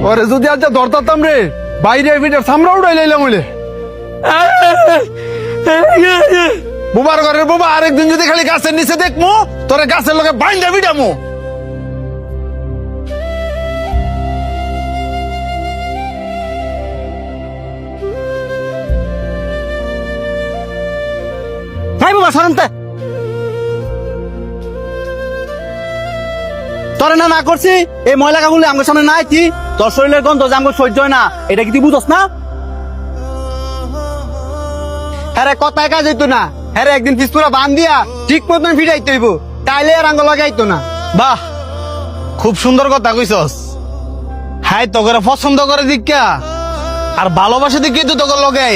ওরে যদি আজ ধরতাম রে বাইরে ভিটার সামরা উড়াই লাইলাম বলে বুবার ঘরের বাবা আরেকদিন যদি খালি গাছের নিচে দেখমু তোরে গাছের লগে বাইন্দা বিডামু। ভাই বাবা সরন্তে তোরে না করছি এই ময়লা কাগুলি আমার সামনে না আইতি তোর শরীরের গন্ধ যে আমার সহ্য হয় না এটা কি তুই বুঝস না? হ্যাঁ কথায় কাজ হইতো না, হ্যাঁ একদিন পিস্তুরা বান দিয়া ঠিক মতন ফিরাইতে হইব, তাইলে আর আঙ্গ লাগাইতো না। বাহ, খুব সুন্দর কথা কইছস। হাই তোকে পছন্দ করে দিকা আর ভালোবাসা দিকে তো তোকে লগে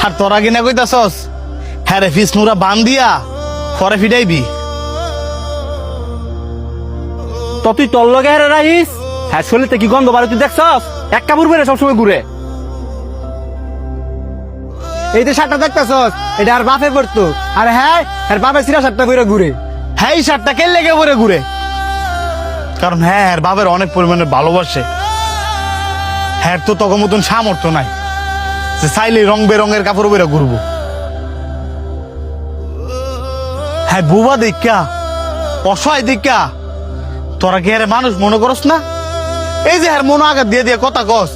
আর তোরা কিনা কইতাছস হ্যাঁ রে ফিসনুরা বান দিয়া পরে ফিরাইবি। তো তুই তোর লগে হেরে রাখিস, হ্যাঁ শরীরতে কি গন্ধ বাড়ে তুই দেখছস? এক কাপড় বেড়ে সবসময় ঘুরে। এই যে শার্টটা দেখতেছস এটা আর বাপে পড়তো, আর হ্যাঁ আর বাপের সিরা শার্টটা পরে ঘুরে। হ্যাঁ এই শার্টটা কে লেগে পরে ঘুরে, কারণ হ্যাঁ বাবার অনেক পরিমাণে ভালোবাসে। হ্যাঁ তো তখন মতন সামর্থ্য নাই যে চাইলে রং বেরঙের কাপড় বেরো ঘুরবো। হ্যাঁ বুবা দেখা অসহায় দেখা তোরা কি হ্যাঁ মানুষ মনে করস না? এই যে হ্যাঁ মনে আঘাত দিয়ে দিয়ে কথা কস,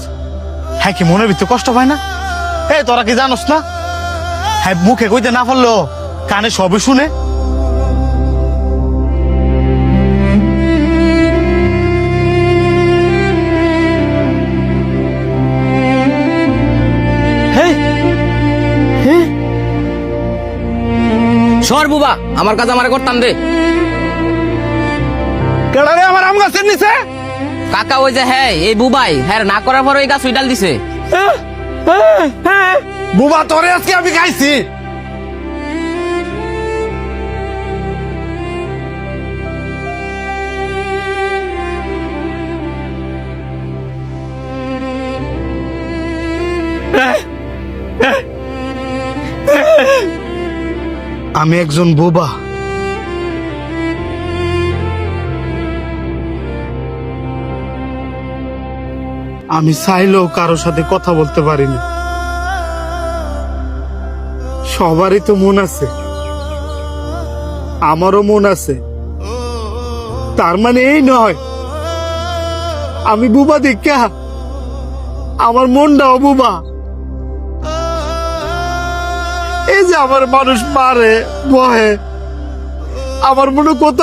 হ্যাঁ কি মনের ভিতরে কষ্ট পায় না? এই তোরা কি জানোস না হ্যাঁ মুখে কইতে না পারলো কানে সবই শুনে। সর বুবা, আমার কাজ আমারে করতাম দে। কেডা রে আমার আম গাছের নিচে? কাকা ওই যে হ্যাঁ এই বুবাই হ্যাঁ না করার পর ওই গাছ উইডাল দিছে। বুবা তোরে আজকে আমি খাইছি। আমি একজন বোবা। আমি চাইলেও কারোর সাথে কথা বলতে পারি না। সবারই তো মন আছে, আমারও মন আছে। তার মানে এই নয় আমি বুবা দেখা আমার মনটাও বুবা। এই যে আমার মানুষ মারে বহে, আমার মনে কত